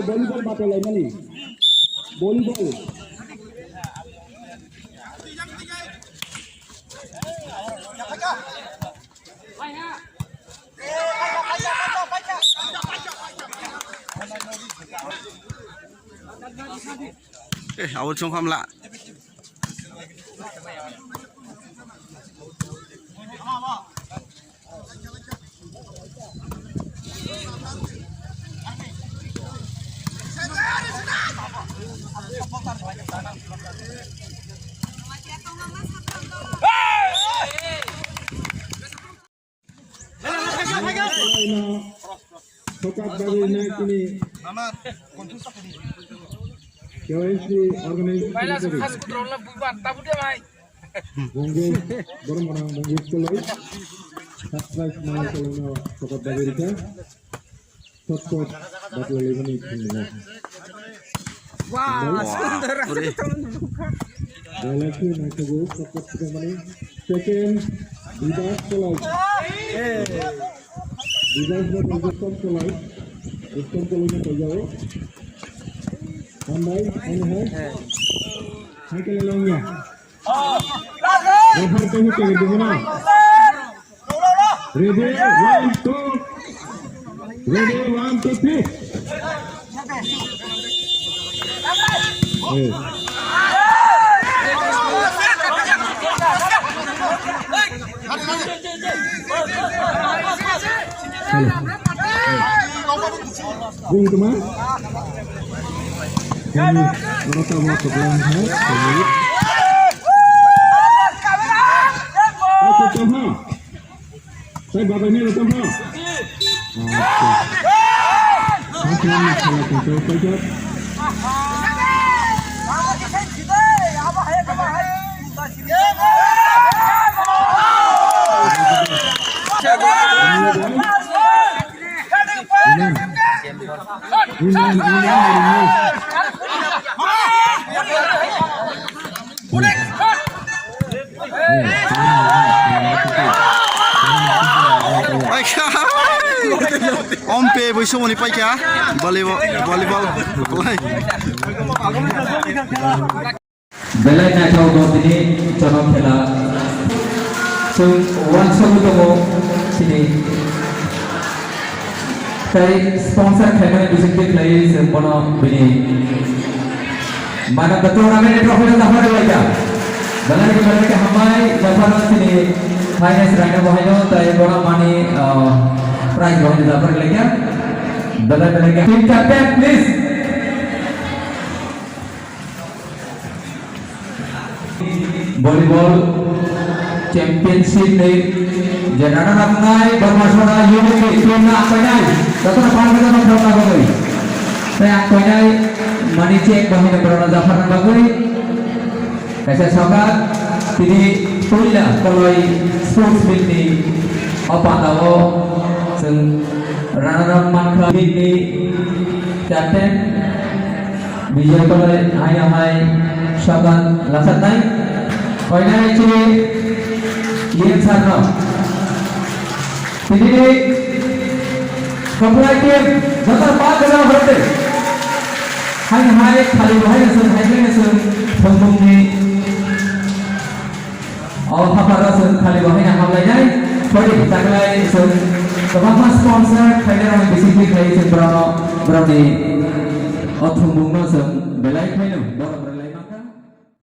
volleyball battle ay mali. Volleyball. Awal chung ham la. Sokat dari naik ini. KYC organisasi. Bungkus baru menang bungkus kelai. Subscribe mana kalau sokat dari kita. Sokat batu lima ini. Wah, sudah Galaxy naik ke sokat kita mana. Second, Didas kelai. Didas berposisi kelai. Sistem kelainya terjauh. Pandai, ini hai ke lelangnya. Refer kamu ke di mana? Ready, 1, 2. Ready, 1, 2, 3. Bung teman. Kami pertama ke belakang, kami. Aku coba. Saya bapak ini coba. Oke. Saya salah kontrol saja. Om pe boiso moni pai kya volleyball belai na kau do ini coba khela so one song to go sini kai sponsor khemane bisik players bono bini mana betul ramai trophy na daftar lagi belai ke hamai daftar sini finance rana bahino tai bono mani prize bahino daftar lagi belai ke team captain please volleyball championship ni jangan ramai bermasalah unit itu nak apa ni? Betul apa yang kita mahu nak bagi? Saya apa ni? Money check bahasa berana Zafar nak bagi. Saya sangat ini tulah kalau sports meet ni apa tahu seng runner-up manca ini captain bijak kalau hai sangat lasat naik. Final ini Ian Sarno. Ini Kapura tim jangan bad dalam berarti. Hai kali nasun pembung ni. Awak apa sun kali bahaya hamlai ni. Sorry, tak lagi sun. Kebanyakan sponsor kali orang bisik kali sun berani. Atau pembung nasun belai kali.